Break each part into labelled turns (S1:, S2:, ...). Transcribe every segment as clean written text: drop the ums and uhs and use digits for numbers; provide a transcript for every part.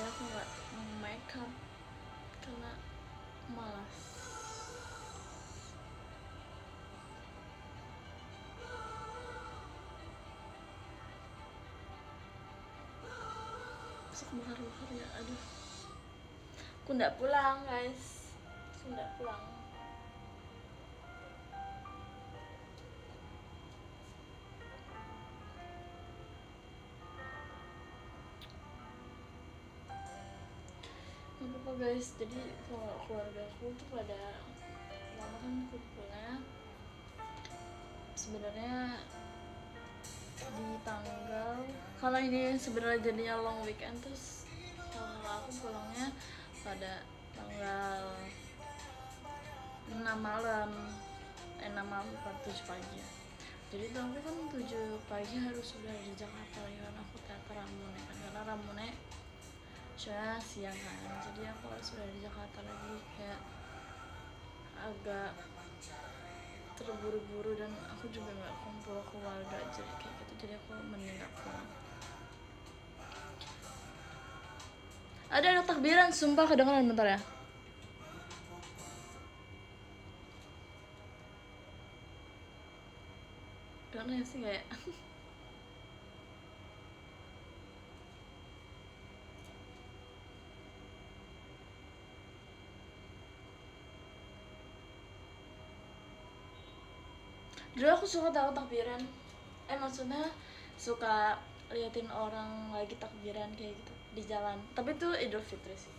S1: jadi aku nggak make up karena malas. Masuk mahar ya, aduh. Aku nggak pulang guys, aku nggak pulang. Gak apa-apa guys, jadi kalau keluarga aku tuh pada lama kan kumpulnya sebenarnya di tanggal, kalau ini sebenarnya jadinya long weekend, terus kalau aku pulangnya pada tanggal 6 malam 6 malam atau 7 pagi ya. Jadi tuh aku kan 7 pagi harus sudah di Jakarta lagi kan, aku teater Ramune kan, karena Ramune soalnya siang kan, jadi aku harus sudah di Jakarta lagi, kayak agak terburu-buru dan aku juga nggak kumpul keluarga jadi kayak gitu, jadi aku mending nggak pulang. Ada anak takbiran, sumpah kedengeran, bentar ya. Kedengeran sih kayak dulu aku suka tahu takbiran, maksudnya suka liatin orang lagi takbiran kayak gitu di jalan, tapi itu Idul Fitri sih.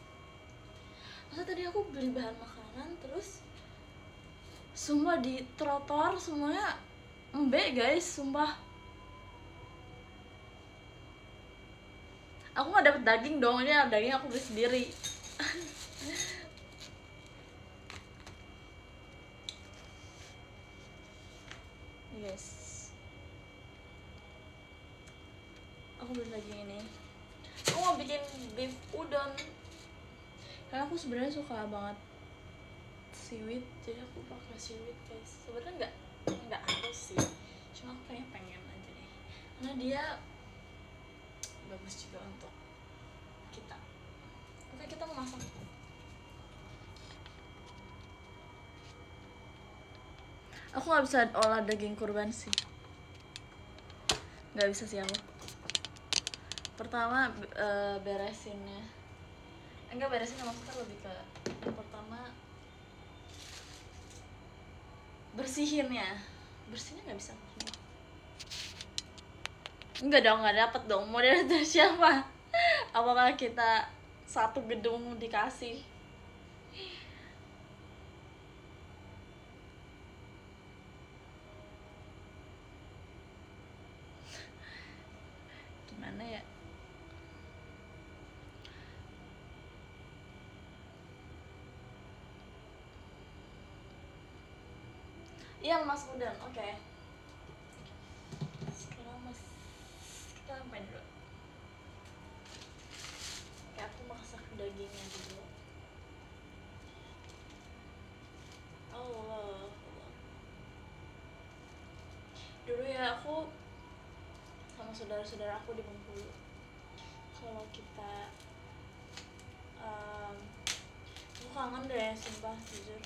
S1: Masa tadi aku beli bahan makanan terus semua di trotoar semuanya embe guys, sumpah. Aku nggak dapet daging dong, ini daging aku beli sendiri. Guys, aku beli daging ini. Aku mau bikin beef udon karena aku sebenarnya suka banget seaweed, jadi aku pakai seaweed guys. Sebenarnya nggak harus sih, cuma aku kayaknya pengen aja deh karena dia bagus juga untuk kita. Oke, kita mau masak. Aku nggak bisa olah daging kurban sih, nggak bisa sih aku. Pertama beresinnya, enggak beresin maksudnya lebih ke pertama bersihinnya nggak bisa. Enggak dong, nggak dapet dong, model dari siapa? Apakah kita satu gedung dikasih? Gimana ya? Iya, Mas Udan, oke. Sekarang kita ngapain dulu? Kayak aku masak dagingnya dulu. Allah. Dulu ya aku sama saudara-saudara aku di Bengkulu, kalau kita aku kangen deh sumpah, jujur.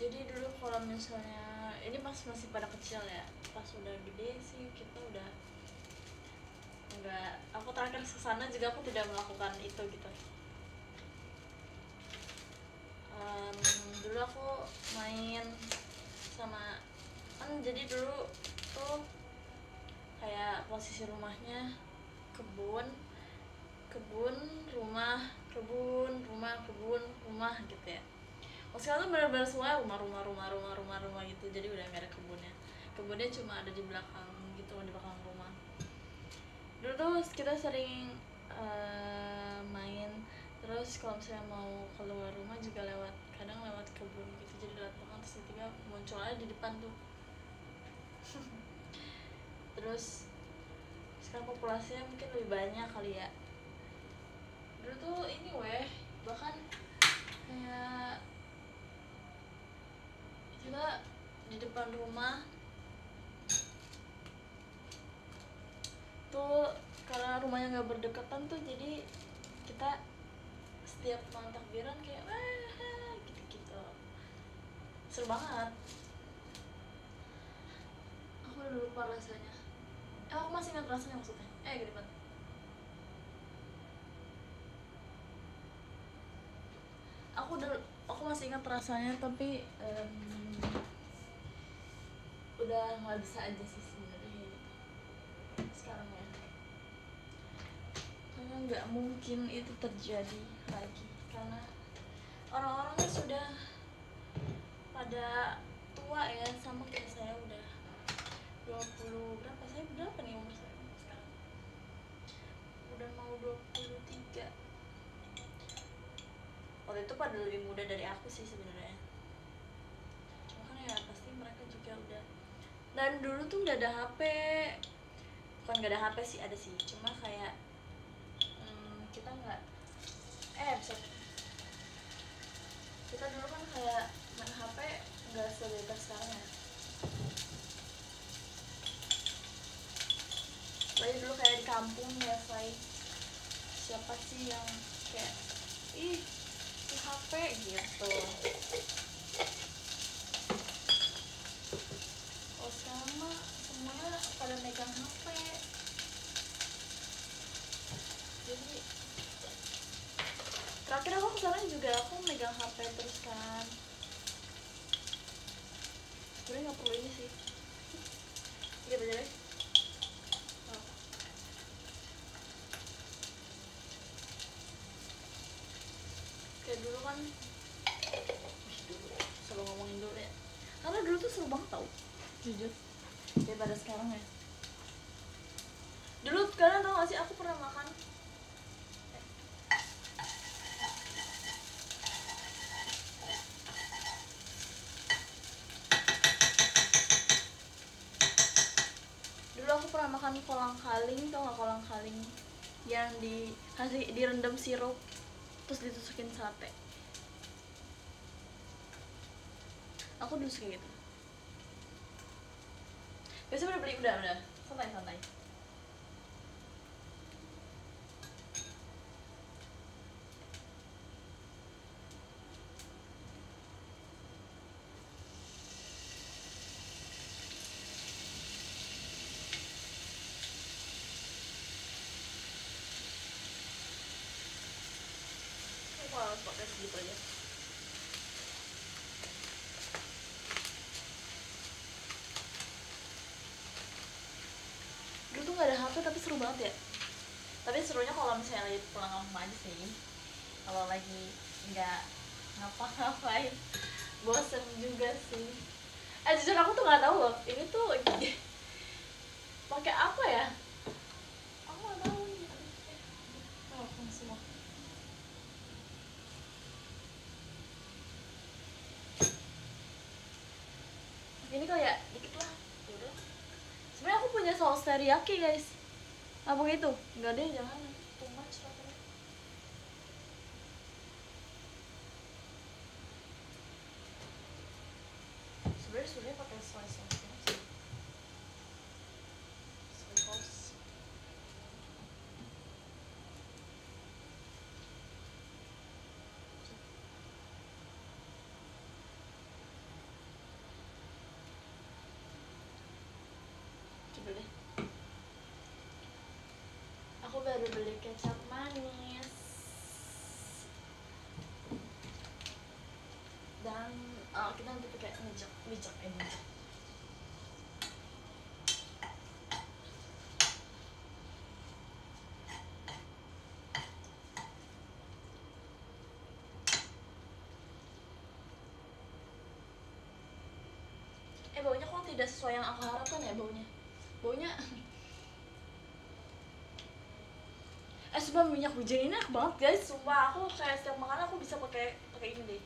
S1: Jadi dulu kalau misalnya ini masih pada kecil ya, pas udah gede sih kita udah enggak, aku terakhir kesana juga aku tidak melakukan itu gitu. Dulu aku main sama, kan jadi dulu tuh kayak posisi rumahnya kebun rumah, rumah gitu ya. Sekarang tuh benar-benar semua rumah gitu, jadi udah nggak ada kebunnya cuma ada di belakang gitu, di belakang rumah. Dulu tuh kita sering main, terus kalau misalnya mau keluar rumah juga kadang lewat kebun gitu, jadi lewat belakang terus tiba-tiba muncul aja di depan tuh. Terus sekarang populasinya mungkin lebih banyak kali ya. Dulu tuh ini bahkan kayak kita di depan rumah rumahnya nggak berdekatan tuh, jadi kita setiap malam takbiran kayak wah gitu-gitu, seru banget. Aku udah lupa rasanya. Aku masih ingat rasanya maksudnya. Gede banget. Aku masih ingat rasanya, tapi udah nggak bisa aja sih sebenarnya gitu sekarang ya, karena nggak mungkin itu terjadi lagi, karena orang-orangnya sudah pada tua ya, sama kayak saya udah 20 berapa, saya berapa nih umur saya sekarang, udah mau 23. Waktu itu pada lebih muda dari aku sih sebenarnya, cuma kan ya pasti mereka juga udah. Dan dulu tuh nggak ada HP, bukan nggak ada HP sih, ada sih, cuma kayak kita nggak bisa, kita dulu kan kayak main HP nggak sebebas sekarang ya. Jadi dulu kayak di kampung ya, siapa sih yang kayak ih di HP gitu. Kalau sekarang mah semuanya pada megang HP, jadi terakhir aku kesana juga aku megang HP terus kan. Sebenernya nggak perlu ini sih, gitu aja deh. Kayak dulu kan, dulu selalu ngomongin dulu ya, karena dulu tuh seru banget tau, jujur, daripada sekarang ya. Dulu kalian tau gak sih, aku pernah makan kolang kaling, tau gak kolang kaling yang direndam sirup terus ditusukin sate. Aku dulu suka gitu. Biasanya udah beli, udah santai. Aku harus pakai segitu aja. Dulu tuh gak ada HP tapi seru banget ya. Tapi serunya kalau misalnya lagi pulang kampung aja sih. Kalau lagi nggak ngapa-ngapain bosen juga sih. Jujur aku tuh nggak tahu loh ini tuh pakai apa ya, aku nggak tahu nih. Semua ini kali ya, dikit lah. Udah, sebenarnya aku punya saus teriyaki guys, apa gitu? Nggak deh, jangan, too much rasanya. Sebenarnya pakai soy sauce sih, soy sauce. Coba deh, aku baru beli kecap manis dan kita nanti pakai micak ini. Baunya kok tidak sesuai yang aku harapkan ya, baunya sumpah minyak wijen ini enak banget guys, sumpah aku kayak setiap makan aku bisa pakai ini deh.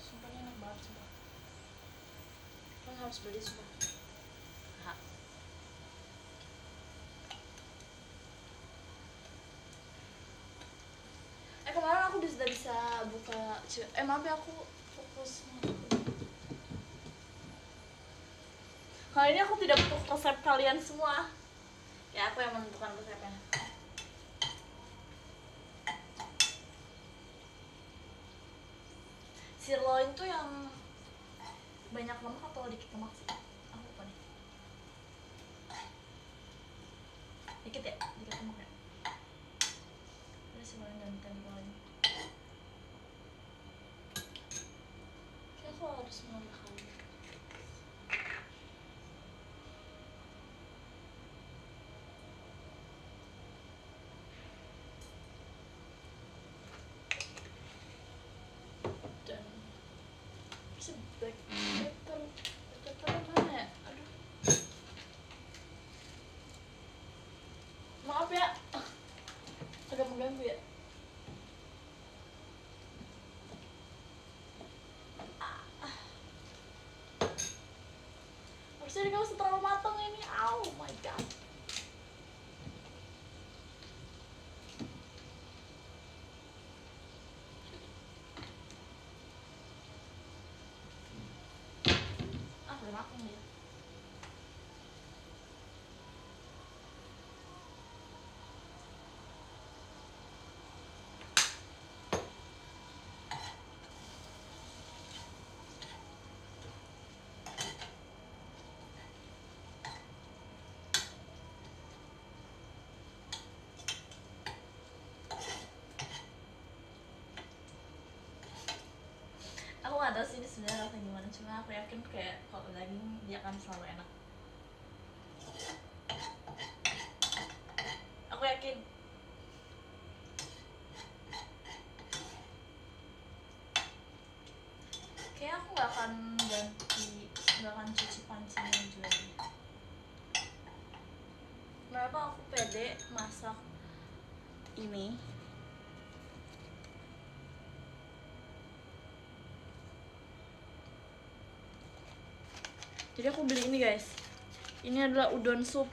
S1: Sumpah ini enak banget, sumpah kalian harus beli, sumpah. Kemarin aku sudah bisa bisa buka maaf ya aku fokus. Kali ini aku tidak butuh resep kalian semua. Ya aku yang menentukan resepnya. Sirloin tuh yang banyak lemak atau dikit lemak sih? Aku lupa nih. Dikit ya? Dikit lemak ya? Ada sirloin dan tenderloin. Kayaknya aku harus menambahkan. Dan bisa black pepper. Pepper mana ya? Aduh. Maaf ya. Agak mengganggu ya. Harusnya kamu terlalu matang ini. Oh my god. Udah matang dia. Aku nggak tahu sih ini sebenarnya rasanya gimana, cuma aku yakin kayak kalau daging dia akan selalu enak. Aku yakin. Kayak aku nggak akan cuci pancinya juga. Kenapa aku pede masak ini? Jadi aku beli ini guys. Ini adalah udon soup.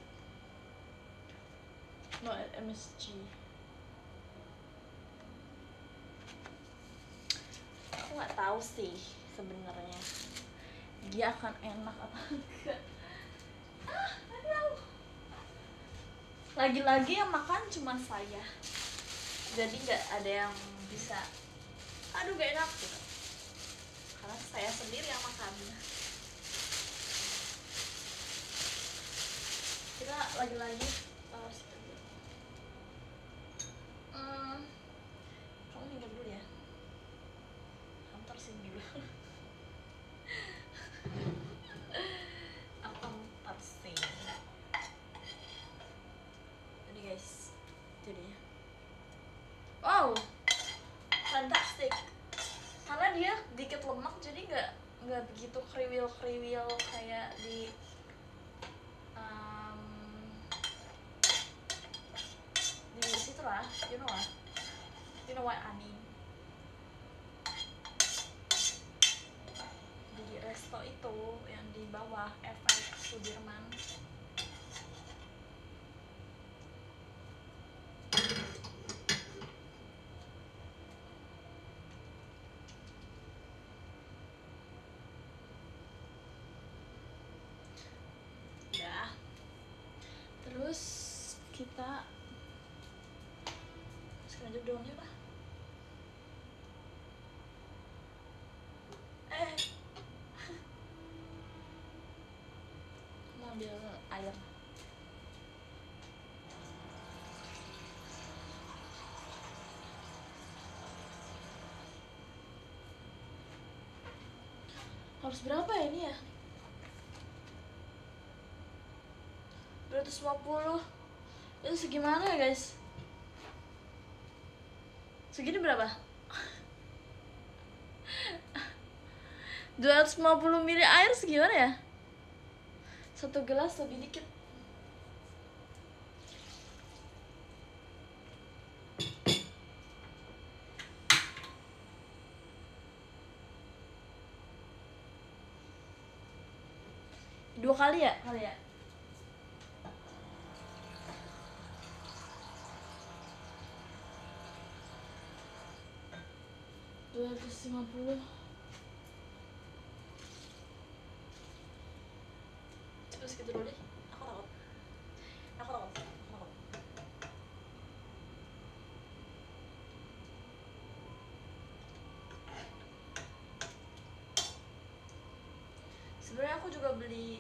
S1: No MSG. Aku nggak tahu sih sebenarnya dia akan enak apa enggak. Aduh. Lagi-lagi yang makan cuma saya. Jadi nggak ada yang bisa. Aduh gak enak gitu. Karena saya sendiri yang makan. Kita lagi-lagi kamu minggir dulu ya, kamu tersinggung dulu. Aku tersing. Jadi guys, itu dia. Wow, fantastic. Karena dia dikit lemak, jadi nggak begitu kriwil kayak di situ lah, you know what I mean. Di resto itu yang di bawah FX Sudirman. Ya. Terus kita aja daunnya lah. Ambil air. Harus berapa ya ini ya? 250. Itu segimana ya guys? Segini berapa? 250 ml air segimana ya? 1 gelas lebih dikit. Dua kali ya? 150. Coba segitu dulu deh. Aku takut. Sebenarnya aku juga beli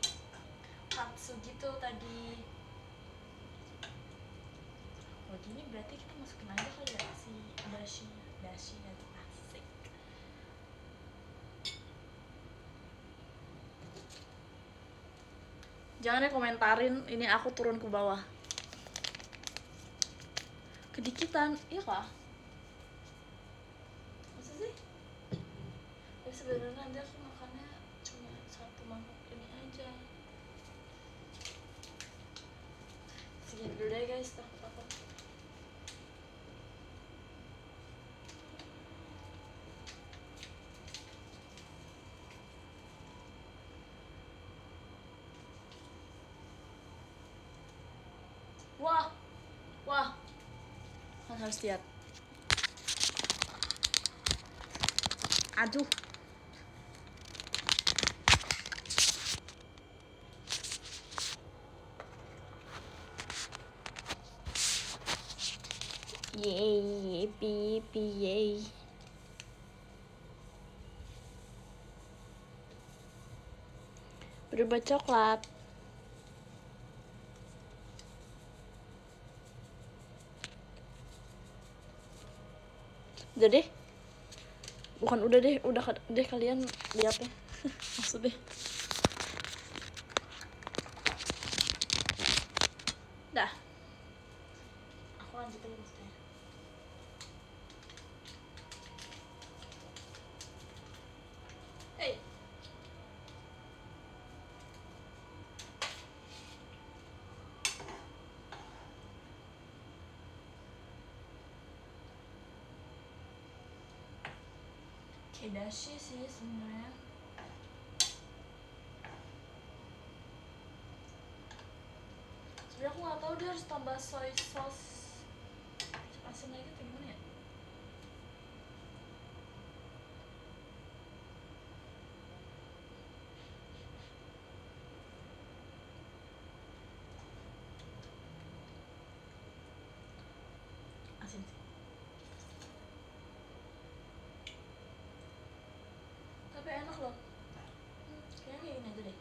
S1: katsu gitu tadi. Oh gini berarti kita masukin aja kali ya si dashi dan asik. Jangan ya komentarin ini aku turun ke bawah. Kedikitan, iya kah? Masa sih? Ya sebenarnya nanti aku makannya cuma satu mangkok ini aja. Segini dulu deh guys, takut aku. Wah, kan harus lihat. Aduh. Yeay, pipi, yeay. Berubah coklat. Udah deh. Bukan udah deh kalian lihat ya. Maksudnya. Dah. Aku lanjut aja maksudnya. Hey. Dashi sih sebenarnya. Sebenarnya aku nggak tahu dia harus tambah soy sauce asin lagi atau gimana ya. Asin sih. Tapi enak loh. Kayaknya kayak gini aja deh.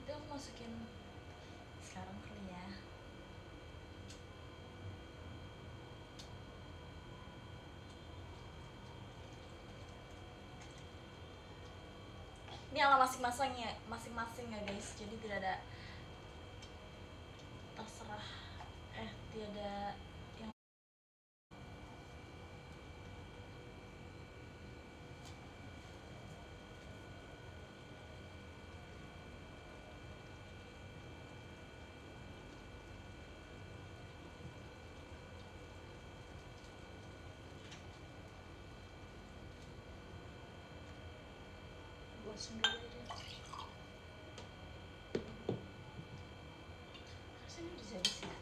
S1: Udah aku masukin sekarang kali ya. Ini ala masing-masing ya guys. Jadi tidak ada terserah. Tiada yang buat sendiri deh. Rasanya udah jadi sih.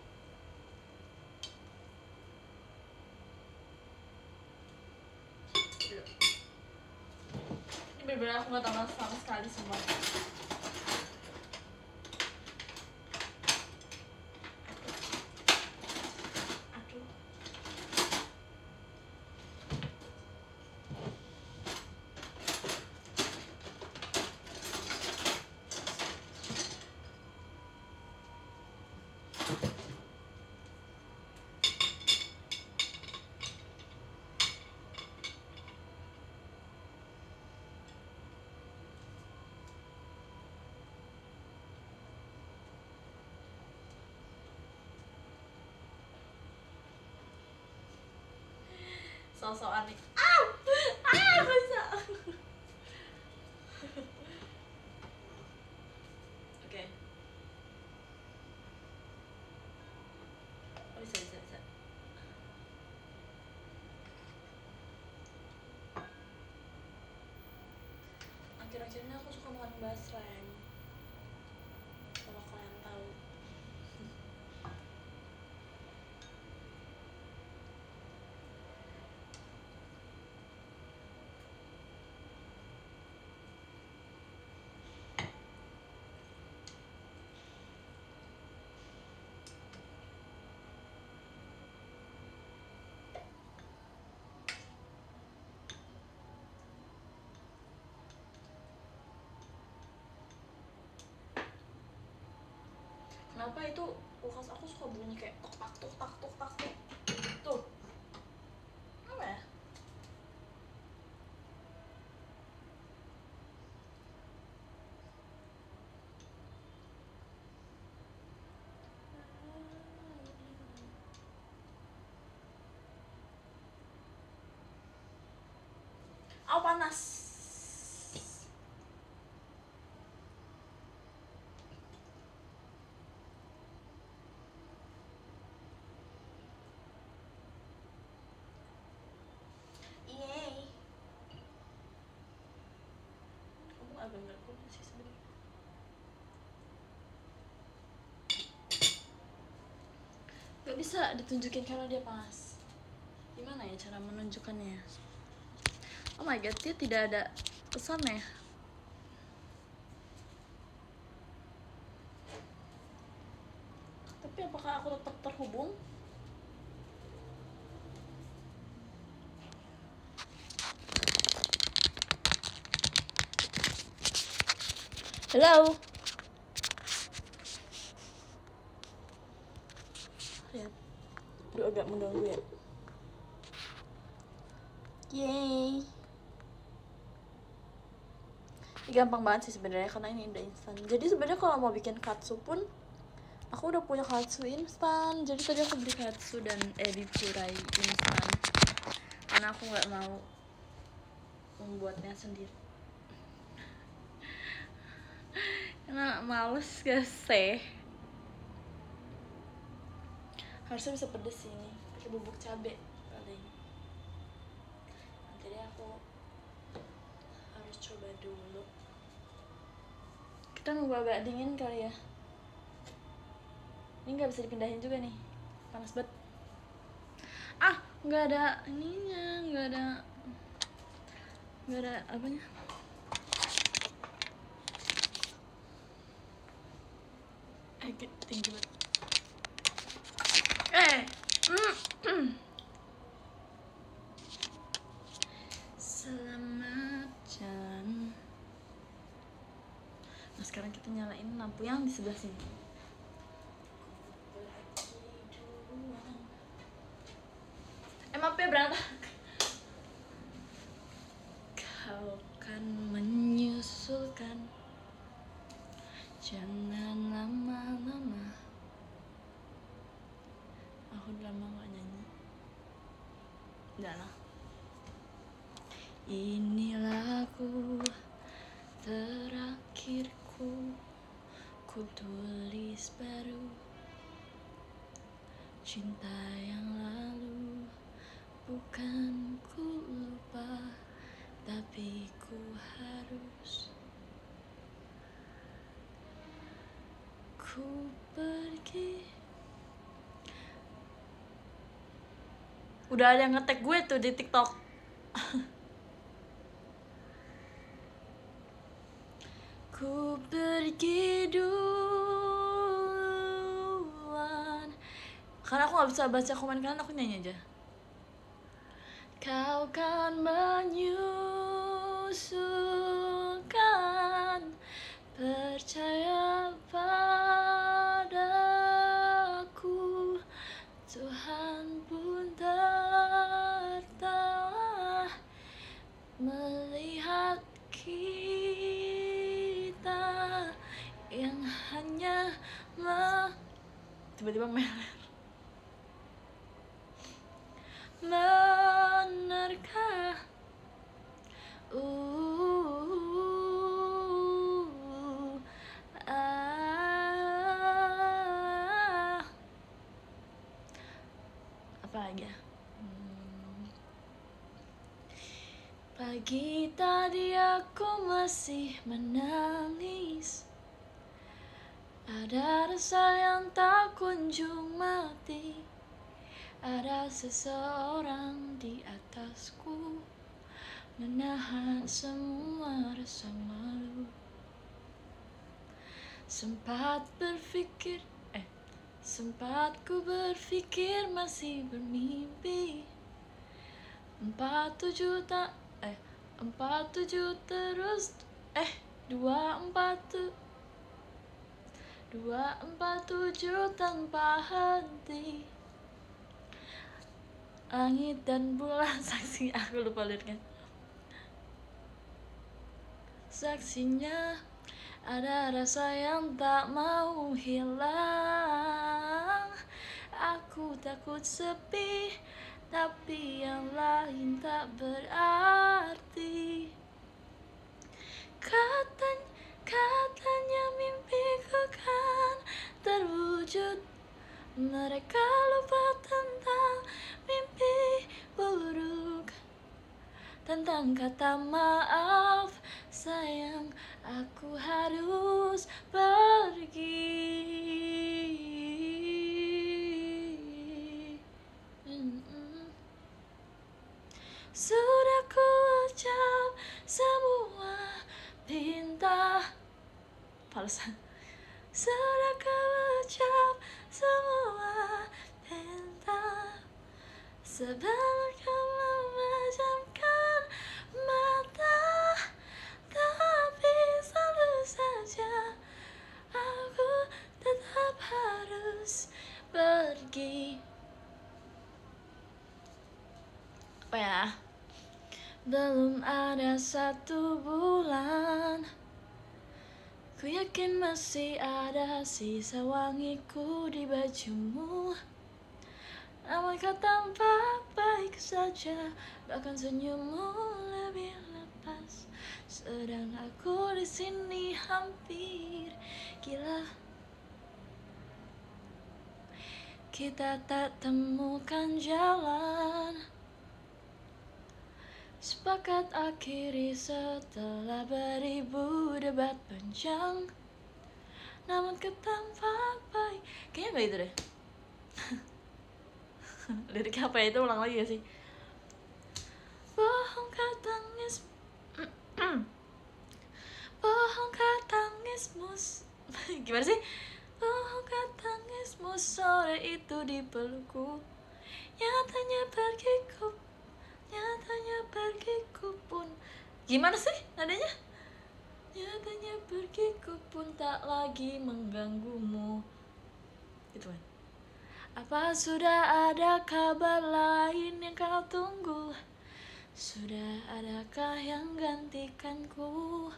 S1: Ini bener-bener aku gak tambah sama sekali semua. Aduh. So-soan nih. Bisa. Oke. Oh, bisa. Akhir-akhir ini aku suka makan basreng. Kalau kalian tahu. kenapa itu kulkas aku suka bunyi kayak tok tak tok tak tok tak tok. Tuh. Apa ya? Oh, panas. Yeay. Kamu agak nggak cool sih sebenarnya. Gak bisa ditunjukin karena dia panas. Gimana ya cara menunjukkannya? Oh my god, dia tidak ada pesannya. Tapi apakah aku tetap terhubung? Hello. Lihat. Aduh, agak mengganggu ya. Yeay. Ini gampang banget sih sebenarnya karena ini udah instan. Jadi sebenarnya kalau mau bikin katsu pun aku udah punya katsu instan. Jadi tadi aku beli katsu dan beef furai instan. Karena aku nggak mau membuatnya sendiri. Karena males gak sih. Harusnya bisa pedes ini. Pakai bubuk cabe paling. Jadi aku harus coba dulu. Kita nunggu agak dingin kali ya. Ini nggak bisa dipindahin juga nih, panas banget. Ah, nggak ada ininya, nggak ada apanya. Tinggi banget. Selamat jalan. Nah, sekarang kita nyalain lampu yang di sebelah sini. Maaf ya berantakan. Kau kan menyusulkan, jangan lama-lama. Aku udah lama gak nyanyi. Udah lah. Inilah aku terakhirku, ku tulis baru cinta yang lalu. Bukan ku lupa, tapi ku harus ku pergi. Udah ada yang nge-tag gue tuh di TikTok. Ku pergi duluan. Karena aku gak bisa baca komen kalian, aku nyanyi aja. Kau kan menyusulkan, percaya padaku. Tuhan pun tertawa melihat kita yang hanya tiba-tiba meler. Menerka apa lagi ya? Pagi tadi aku masih menangis, ada rasa yang tak kunjung mati. Ada seseorang di atasku, menahan semua rasa malu. Sempat ku berpikir masih bermimpi. 47 terus 24 247 tanpa henti. Langit dan bulan saksi, aku lupa liriknya. Saksinya ada rasa yang tak mau hilang. Aku takut sepi, tapi yang lain tak berarti. Katanya mimpiku kan terwujud. Mereka lupa tentang mimpi buruk, tentang kata maaf. Sayang, aku harus pergi. Sudah ku ucap semua pinta. Falesan. Sudah ku ucap semua pinta. Sebelum kau memejamkan mata, tapi selalu saja aku tetap harus pergi. Apa ya? Belum ada 1 bulan, ku yakin masih ada sisa wangiku di bajumu. Namun kau tampak baik saja, bahkan senyummu lebih lepas. Sedang aku di sini hampir gila. Kita tak temukan jalan, sepakat akhiri setelah beribu debat panjang. Namun kau tampak baik. Kayaknya gak itu deh. Liriknya apa ya, itu ulang lagi gak sih? Bohongkah tangis bohongkah tangismu gimana sih? Bohongkah tangismu sore itu di pelukku. Nyatanya pergiku pun. Gimana sih nadanya? Nyatanya pergiku pun tak lagi mengganggumu. Gitu kan. Apa sudah ada kabar lain yang kau tunggu? Sudah adakah yang gantikanku?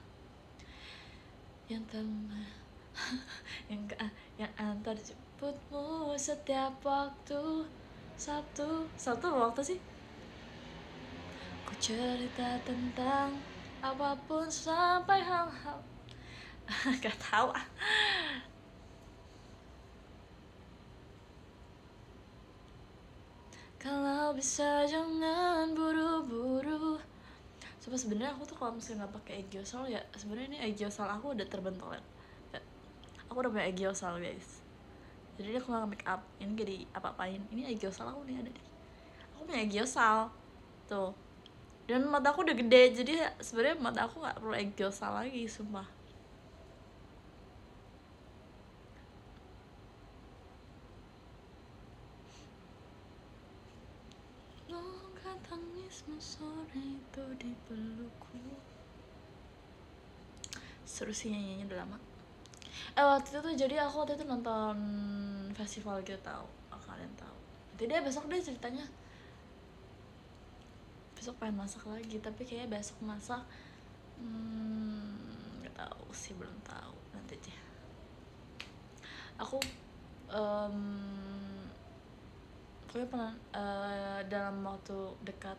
S1: Yang yang antar jemputmu setiap waktu. Sabtu waktu sih. Ku cerita tentang apapun sampai hal-hal gak tahu. Kalau bisa jangan buru-buru. Sebenarnya aku tuh kalau misalnya nggak pakai eggiosal ya, sebenarnya ini eggiosal aku udah terbentuk ya. Aku udah punya eggiosal guys. Jadi aku nggak make up, ini gak di apa-apain. Ini eggiosal aku nih ada nih. Aku punya eggiosal tuh. Dan mata aku udah gede, jadi sebenarnya mata aku nggak perlu eggiosal lagi, sumpah. Tangismu sore itu di pelukku. Seru sih nyanyinya udah lama. Waktu itu tuh jadi aku waktu itu nonton festival gitu, tau, kalian tahu. Jadi besok deh ceritanya. Besok pengen masak lagi, tapi kayaknya besok masak nggak tahu sih, belum tahu, nanti aja. Aku pokoknya pernah dalam waktu dekat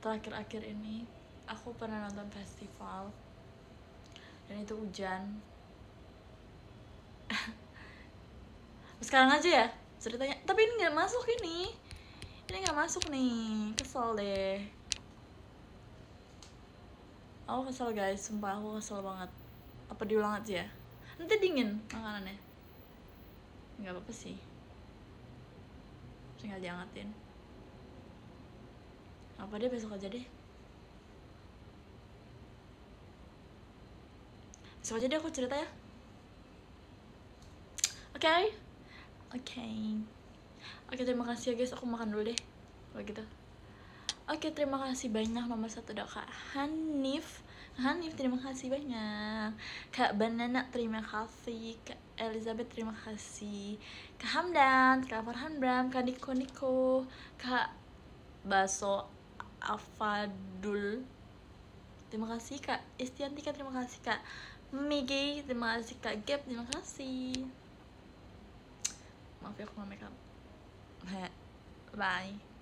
S1: terakhir-akhir ini aku pernah nonton festival dan itu hujan. Sekarang aja ya ceritanya, tapi ini nggak masuk, ini nggak masuk nih, kesel deh. Aku kesel guys, sumpah aku kesel banget. Apa diulang aja ya? Nanti dingin makanannya. Nggak apa-apa sih, tinggal diangetin. Apa deh, besok aja deh. Besok aja deh aku cerita ya. Oke, terima kasih ya guys. Aku makan dulu deh kalau gitu. Oke, terima kasih banyak. Nomor 1 ada Kak Hanif. Terima kasih banyak. Kak Banana, terima kasih. Kak Elizabeth, terima kasih. Kak Hamdan, Kak Farhan Bram, Kak Niko, Kak Baso Afadul, terima kasih. Kak Istiantika, terima kasih. Kak Migi, terima kasih. Kak Gap, terima kasih. Maaf ya aku nggak make up. Bye.